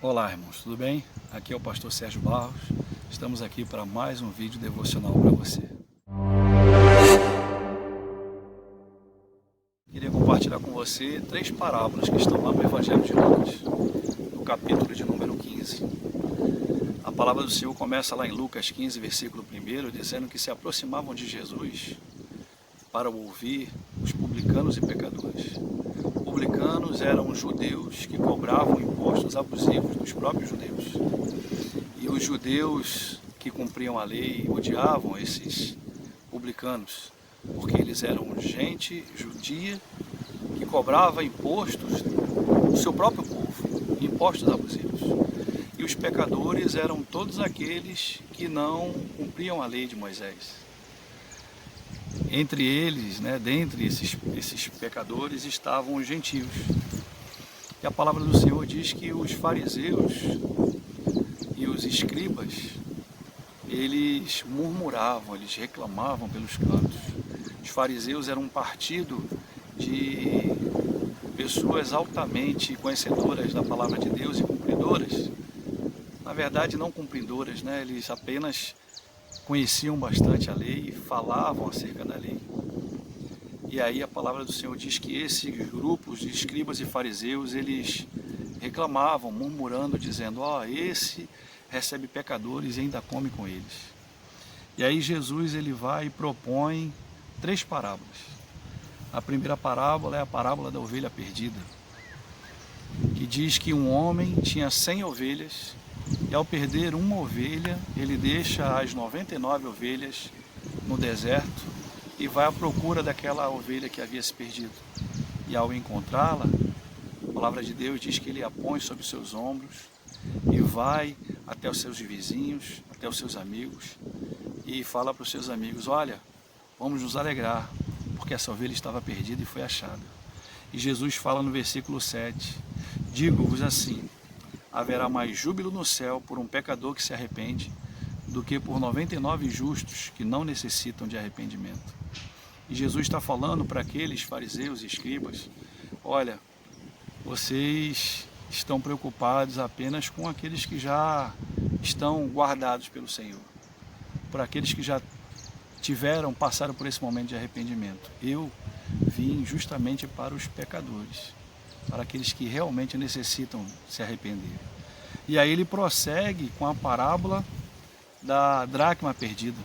Olá, irmãos, tudo bem? Aqui é o pastor Sérgio Barros. Estamos aqui para mais um vídeo devocional para você. Queria compartilhar com você 3 parábolas que estão lá no Evangelho de Lucas, no capítulo de número 15. A palavra do Senhor começa lá em Lucas 15, versículo 1, dizendo que se aproximavam de Jesus para o ouvir os publicanos e pecadores. Publicanos eram judeus que cobravam impostos abusivos dos próprios judeus. E os judeus que cumpriam a lei odiavam esses publicanos, porque eles eram gente judia que cobrava impostos do seu próprio povo, impostos abusivos. E os pecadores eram todos aqueles que não cumpriam a lei de Moisés. Entre eles, dentre esses pecadores, estavam os gentios. E a palavra do Senhor diz que os fariseus e os escribas, eles murmuravam, eles reclamavam pelos cantos. Os fariseus eram um partido de pessoas altamente conhecedoras da palavra de Deus e cumpridoras. Na verdade, não cumpridoras, eles apenas conheciam bastante a lei e falavam acerca da lei. E aí a palavra do Senhor diz que esses grupos de escribas e fariseus, eles reclamavam, murmurando, dizendo: esse recebe pecadores e ainda come com eles. E aí Jesus ele vai e propõe 3 parábolas. A primeira parábola é a parábola da ovelha perdida, que diz que um homem tinha 100 ovelhas e ao perder uma ovelha, ele deixa as 99 ovelhas no deserto e vai à procura daquela ovelha que havia se perdido. E ao encontrá-la, a palavra de Deus diz que ele a põe sobre os seus ombros e vai até os seus vizinhos, até os seus amigos e fala para os seus amigos: olha, vamos nos alegrar, porque essa ovelha estava perdida e foi achada. E Jesus fala no versículo 7, digo-vos assim, haverá mais júbilo no céu por um pecador que se arrepende do que por 99 justos que não necessitam de arrependimento. E Jesus está falando para aqueles fariseus e escribas: olha, vocês estão preocupados apenas com aqueles que já estão guardados pelo Senhor, por aqueles que já passaram por esse momento de arrependimento. Eu vim justamente para os pecadores, para aqueles que realmente necessitam se arrepender. E aí ele prossegue com a parábola da dracma perdida.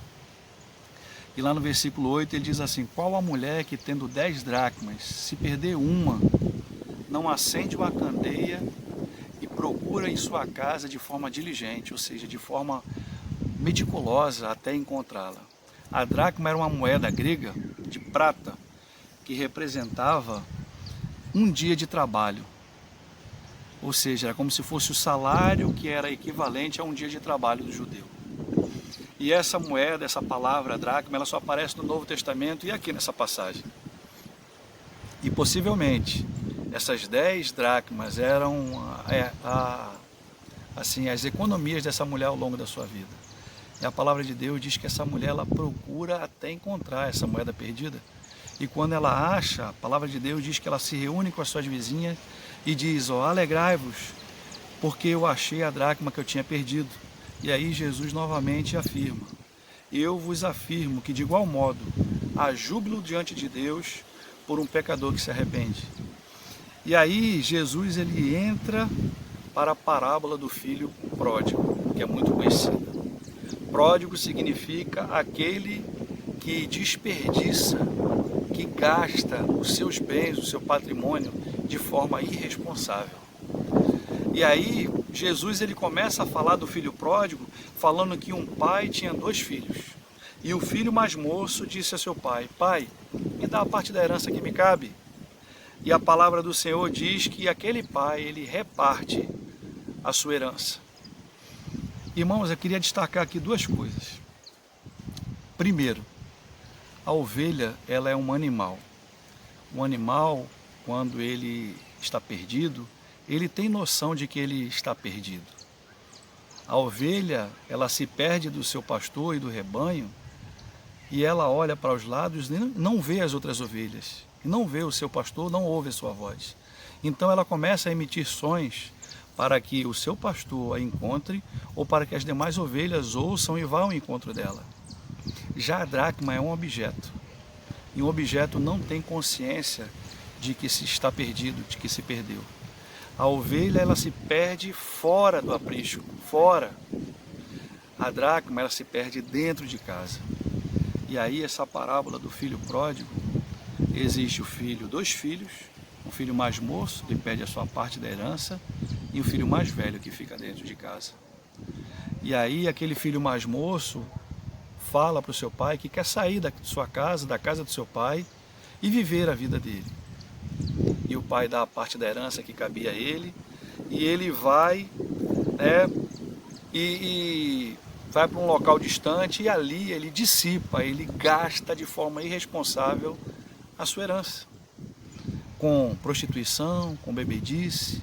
E lá no versículo 8 ele diz assim: qual a mulher que tendo 10 dracmas, se perder uma, não acende uma candeia e procura em sua casa de forma diligente, ou seja, de forma meticulosa até encontrá-la. A dracma era uma moeda grega de prata que representava um dia de trabalho, ou seja, era como se fosse o salário que era equivalente a um dia de trabalho do judeu. E essa moeda, essa palavra dracma, ela só aparece no Novo Testamento e aqui nessa passagem. E possivelmente essas 10 dracmas eram as economias dessa mulher ao longo da sua vida. E a palavra de Deus diz que essa mulher ela procura até encontrar essa moeda perdida. E quando ela acha, a palavra de Deus diz que ela se reúne com as suas vizinhas e diz: alegrai-vos, porque eu achei a dracma que eu tinha perdido. E aí Jesus novamente afirma: eu vos afirmo que de igual modo há júbilo diante de Deus por um pecador que se arrepende. E aí Jesus ele entra para a parábola do filho pródigo, que é muito conhecida. Pródigo significa aquele que desperdiça, que gasta os seus bens, o seu patrimônio de forma irresponsável. E aí Jesus ele começa a falar do filho pródigo, falando que um pai tinha 2 filhos. E o filho mais moço disse a seu pai: pai, me dá a parte da herança que me cabe. E a palavra do Senhor diz que aquele pai ele reparte a sua herança. Irmãos, eu queria destacar aqui 2 coisas. Primeiro, a ovelha ela é um animal. O animal, quando ele está perdido, ele tem noção de que ele está perdido. A ovelha, ela se perde do seu pastor e do rebanho, e ela olha para os lados e não vê as outras ovelhas, e não vê o seu pastor, não ouve a sua voz. Então ela começa a emitir sons para que o seu pastor a encontre ou para que as demais ovelhas ouçam e vá ao encontro dela. Já a dracma é um objeto, e um objeto não tem consciência de que se está perdido, de que se perdeu. A ovelha, ela se perde fora do aprisco, fora. A dracma, ela se perde dentro de casa. E aí essa parábola do filho pródigo, existe o filho, dois filhos, o filho mais moço, que perde a sua parte da herança, e o filho mais velho, que fica dentro de casa. E aí aquele filho mais moço fala para o seu pai que quer sair da sua casa, da casa do seu pai, e viver a vida dele. E o pai dá a parte da herança que cabia a ele, e ele vai, e vai para um local distante, e ali ele dissipa, ele gasta de forma irresponsável a sua herança, com prostituição, com bebedice.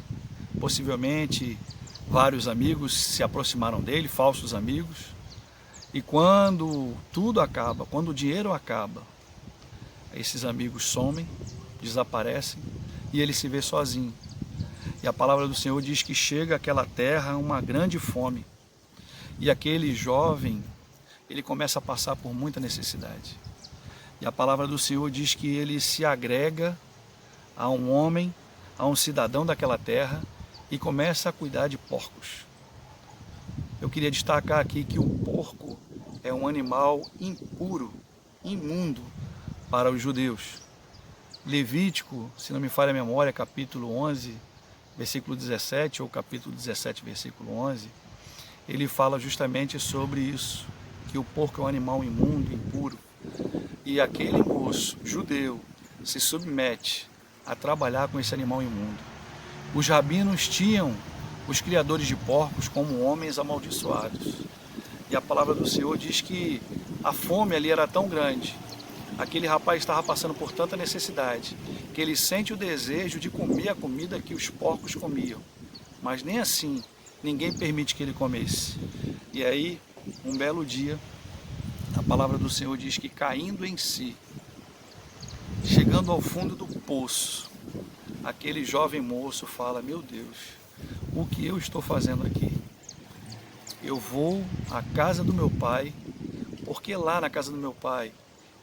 Possivelmente vários amigos se aproximaram dele, falsos amigos, e quando tudo acaba, quando o dinheiro acaba, esses amigos somem, desaparecem, e ele se vê sozinho. E a palavra do Senhor diz que chega àquela terra uma grande fome, e aquele jovem, ele começa a passar por muita necessidade. E a palavra do Senhor diz que ele se agrega a um homem, a um cidadão daquela terra, e começa a cuidar de porcos. Eu queria destacar aqui que o porco é um animal impuro, imundo para os judeus. Levítico, se não me falha a memória, capítulo 11, versículo 17, ou capítulo 17, versículo 11, ele fala justamente sobre isso, que o porco é um animal imundo, impuro. E aquele moço judeu se submete a trabalhar com esse animal imundo. Os rabinos tinham os criadores de porcos como homens amaldiçoados. E a palavra do Senhor diz que a fome ali era tão grande, aquele rapaz estava passando por tanta necessidade, que ele sente o desejo de comer a comida que os porcos comiam. Mas nem assim, ninguém permite que ele comesse. E aí, um belo dia, a palavra do Senhor diz que caindo em si, chegando ao fundo do poço, aquele jovem moço fala: meu Deus, o que eu estou fazendo aqui? Eu vou à casa do meu pai, porque lá na casa do meu pai,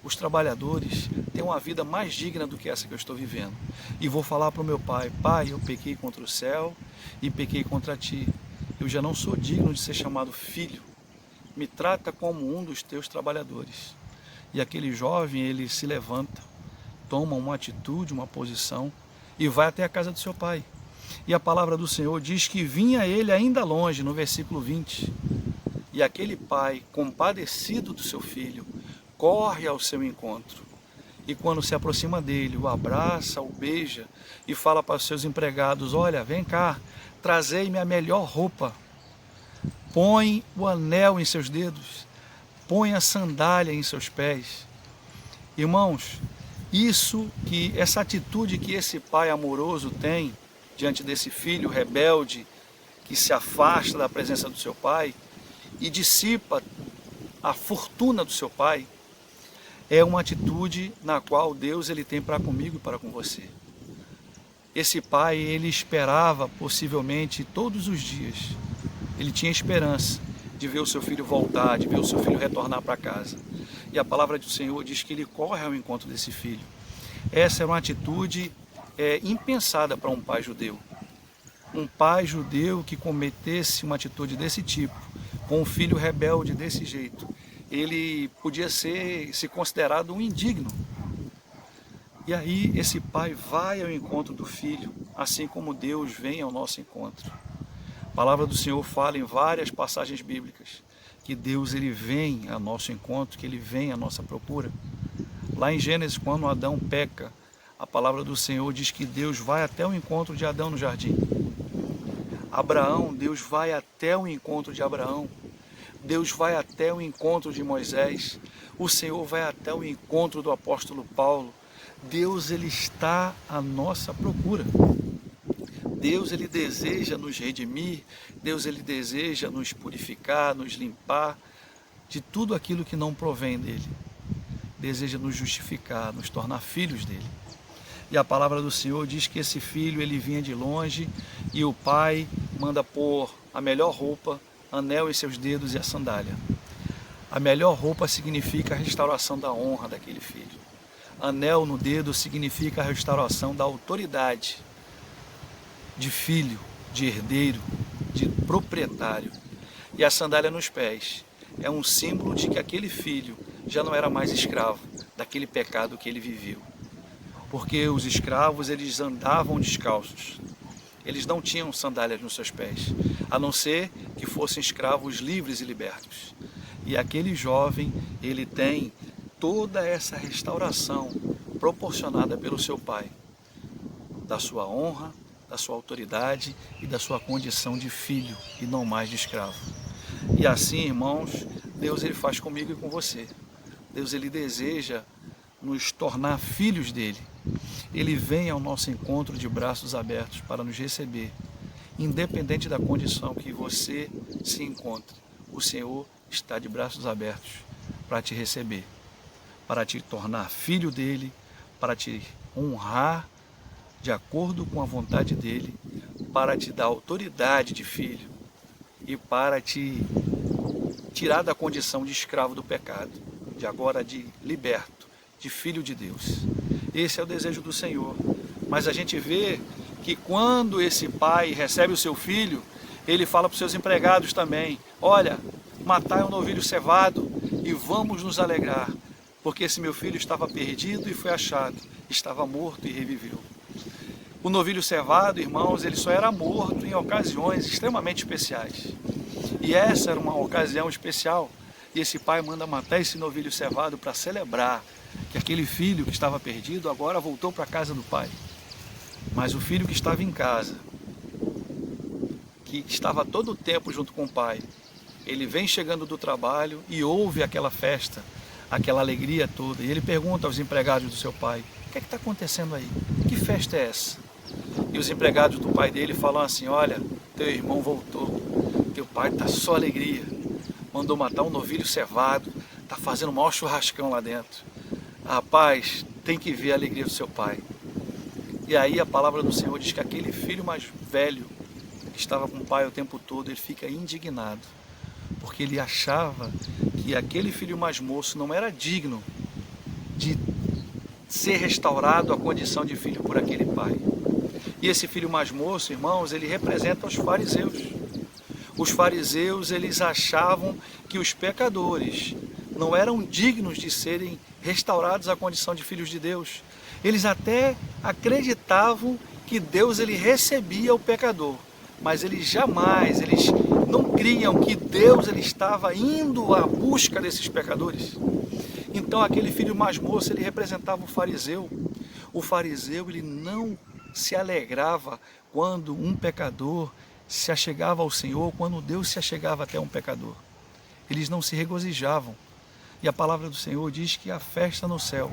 os trabalhadores têm uma vida mais digna do que essa que eu estou vivendo. E vou falar para o meu pai: pai, eu pequei contra o céu e pequei contra ti. Eu já não sou digno de ser chamado filho. Me trata como um dos teus trabalhadores. E aquele jovem, ele se levanta, toma uma atitude, uma posição, e vai até a casa do seu pai. E a palavra do Senhor diz que vinha ele ainda longe, no versículo 20. E aquele pai, compadecido do seu filho, corre ao seu encontro. E quando se aproxima dele, o abraça, o beija e fala para os seus empregados: olha, vem cá, trazei-me a melhor roupa. Põe o anel em seus dedos, põe a sandália em seus pés. Irmãos, essa atitude que esse pai amoroso tem diante desse filho rebelde que se afasta da presença do seu pai e dissipa a fortuna do seu pai, é uma atitude na qual Deus ele tem para comigo e para com você. Esse pai, ele esperava possivelmente todos os dias, ele tinha esperança de ver o seu filho voltar, de ver o seu filho retornar para casa. E a palavra do Senhor diz que ele corre ao encontro desse filho. Essa era uma atitude impensada para um pai judeu. Um pai judeu que cometesse uma atitude desse tipo, com um filho rebelde desse jeito, ele podia se considerado um indigno. E aí esse pai vai ao encontro do filho, assim como Deus vem ao nosso encontro. A palavra do Senhor fala em várias passagens bíblicas que Deus ele vem ao nosso encontro, que ele vem à nossa procura. Lá em Gênesis, quando Adão peca, a palavra do Senhor diz que Deus vai até o encontro de Adão no jardim. Abraão, Deus vai até o encontro de Abraão. Deus vai até o encontro de Moisés. O Senhor vai até o encontro do apóstolo Paulo. Deus ele está à nossa procura. Deus ele deseja nos redimir, Deus ele deseja nos purificar, nos limpar de tudo aquilo que não provém dele. Deseja nos justificar, nos tornar filhos dele. E a palavra do Senhor diz que esse filho, ele vinha de longe e o pai manda pôr a melhor roupa, anel em seus dedos e a sandália. A melhor roupa significa a restauração da honra daquele filho. Anel no dedo significa a restauração da autoridade de filho, de herdeiro, de proprietário. E a sandália nos pés é um símbolo de que aquele filho já não era mais escravo daquele pecado que ele viveu. Porque os escravos, eles andavam descalços. Eles não tinham sandálias nos seus pés, a não ser que fossem escravos livres e libertos. E aquele jovem, ele tem toda essa restauração proporcionada pelo seu pai, da sua honra, da sua autoridade e da sua condição de filho e não mais de escravo. E assim, irmãos, Deus, ele faz comigo e com você. Deus, ele deseja nos tornar filhos dele. Ele vem ao nosso encontro de braços abertos para nos receber, independente da condição que você se encontre. O Senhor está de braços abertos para te receber, para te tornar filho dele, para te honrar de acordo com a vontade dele, para te dar autoridade de filho e para te tirar da condição de escravo do pecado, de agora de liberto, de filho de Deus. Esse é o desejo do Senhor. Mas a gente vê que quando esse pai recebe o seu filho, ele fala para os seus empregados também: olha, matai um novilho cevado e vamos nos alegrar, porque esse meu filho estava perdido e foi achado, estava morto e reviveu. O novilho cevado, irmãos, ele só era morto em ocasiões extremamente especiais. E essa era uma ocasião especial. E esse pai manda matar esse novilho cevado para celebrar que aquele filho que estava perdido agora voltou para a casa do pai. Mas o filho que estava em casa, que estava todo o tempo junto com o pai, ele vem chegando do trabalho e ouve aquela festa, aquela alegria toda. E ele pergunta aos empregados do seu pai: o que é que está acontecendo aí? Que festa é essa? E os empregados do pai dele falam assim: olha, teu irmão voltou, teu pai está só alegria, mandou matar um novilho cevado, está fazendo o maior churrascão lá dentro. Rapaz, tem que ver a alegria do seu pai. E aí a palavra do Senhor diz que aquele filho mais velho, que estava com o pai o tempo todo, ele fica indignado, porque ele achava que aquele filho mais moço não era digno de ser restaurado à condição de filho por aquele pai. E esse filho mais moço, irmãos, ele representa os fariseus. Os fariseus, eles achavam que os pecadores não eram dignos de serem restaurados à condição de filhos de Deus. Eles até acreditavam que Deus, ele recebia o pecador, mas eles não criam que Deus, ele estava indo à busca desses pecadores. Então aquele filho mais moço, ele representava o fariseu. O fariseu, ele não se alegrava quando um pecador se achegava ao Senhor, quando Deus se achegava até um pecador. Eles não se regozijavam. E a palavra do Senhor diz que há festa no céu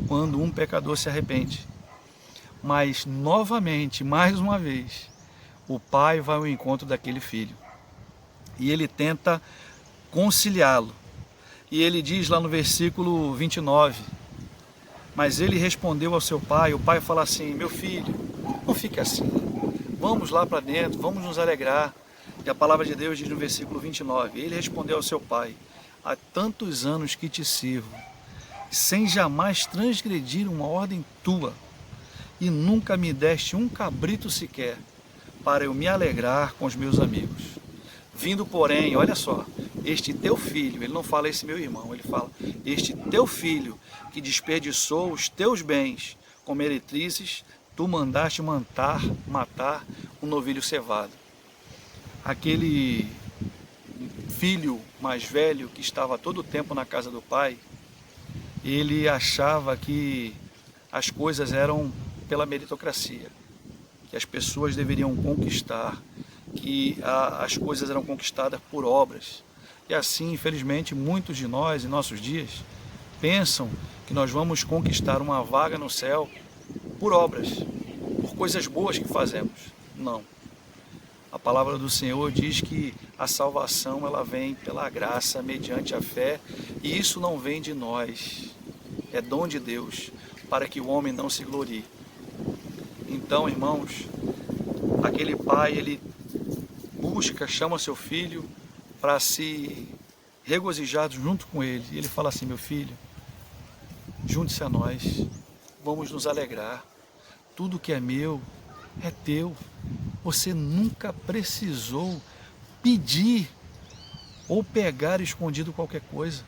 quando um pecador se arrepende. Mas novamente, mais uma vez, o pai vai ao encontro daquele filho e ele tenta conciliá-lo. E ele diz lá no versículo 29, mas ele respondeu ao seu pai. O pai fala assim: meu filho, não fique assim, vamos lá para dentro, vamos nos alegrar. E a palavra de Deus diz no versículo 29, ele respondeu ao seu pai: há tantos anos que te sirvo, sem jamais transgredir uma ordem tua, e nunca me deste um cabrito sequer, para eu me alegrar com os meus amigos. Vindo, porém, olha só, este teu filho, ele não fala esse meu irmão, ele fala, este teu filho que desperdiçou os teus bens com meretrizes, tu mandaste matar um novilho cevado. Aquele filho mais velho que estava todo o tempo na casa do pai, ele achava que as coisas eram pela meritocracia, que as pessoas deveriam conquistar, que as coisas eram conquistadas por obras. E assim, infelizmente, muitos de nós, em nossos dias, pensam que nós vamos conquistar uma vaga no céu por obras, por coisas boas que fazemos. Não. A palavra do Senhor diz que a salvação, ela vem pela graça, mediante a fé, e isso não vem de nós, é dom de Deus, para que o homem não se glorie. Então, irmãos, aquele pai, ele busca, chama seu filho para se regozijar junto com ele. E ele fala assim: meu filho, junte-se a nós, vamos nos alegrar. Tudo que é meu é teu. Você nunca precisou pedir ou pegar escondido qualquer coisa.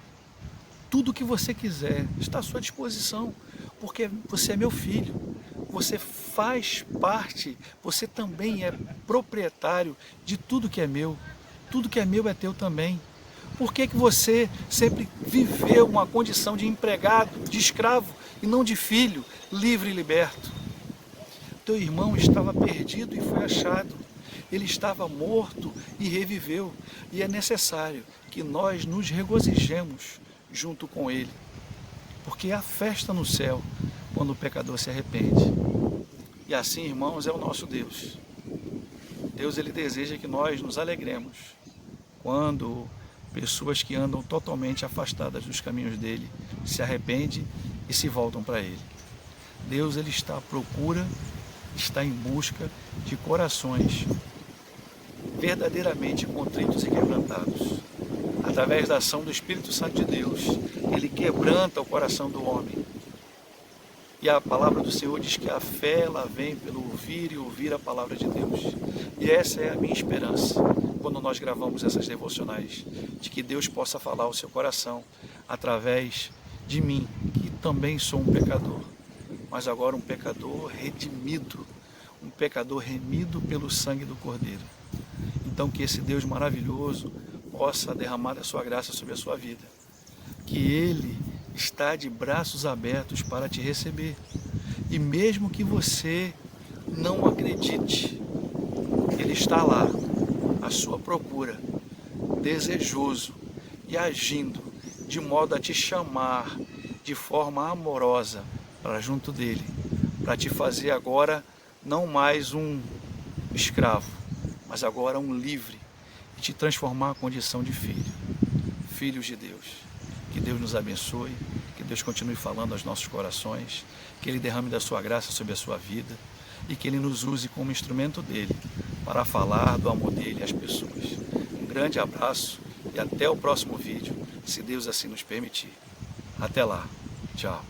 Tudo que você quiser está à sua disposição, porque você é meu filho. Você faz parte, você também é proprietário de tudo que é meu. Tudo que é meu é teu também. Por que você sempre viveu uma condição de empregado, de escravo, e não de filho, livre e liberto? Teu irmão estava perdido e foi achado. Ele estava morto e reviveu. E é necessário que nós nos regozijemos junto com ele. Porque há festa no céu quando o pecador se arrepende. E assim, irmãos, é o nosso Deus. Deus, ele deseja que nós nos alegremos quando pessoas que andam totalmente afastadas dos caminhos dele se arrependem e se voltam para ele. Deus, ele está à procura, está em busca de corações verdadeiramente contritos e quebrantados. Através da ação do Espírito Santo de Deus, ele quebranta o coração do homem. E a palavra do Senhor diz que a fé, ela vem pelo ouvir e ouvir a palavra de Deus. E essa é a minha esperança quando nós gravamos essas devocionais, de que Deus possa falar ao seu coração através de mim, que também sou um pecador, mas agora um pecador redimido, um pecador remido pelo sangue do Cordeiro. Então que esse Deus maravilhoso possa derramar a sua graça sobre a sua vida, que Ele está de braços abertos para te receber. E mesmo que você não acredite, Ele está lá, à sua procura, desejoso e agindo de modo a te chamar de forma amorosa para junto dele, para te fazer agora não mais um escravo, mas agora um livre, e te transformar a condição de filho, filhos de Deus. Que Deus nos abençoe, que Deus continue falando aos nossos corações, que Ele derrame da sua graça sobre a sua vida e que Ele nos use como instrumento dEle para falar do amor dEle às pessoas. Um grande abraço e até o próximo vídeo, se Deus assim nos permitir. Até lá. Tchau.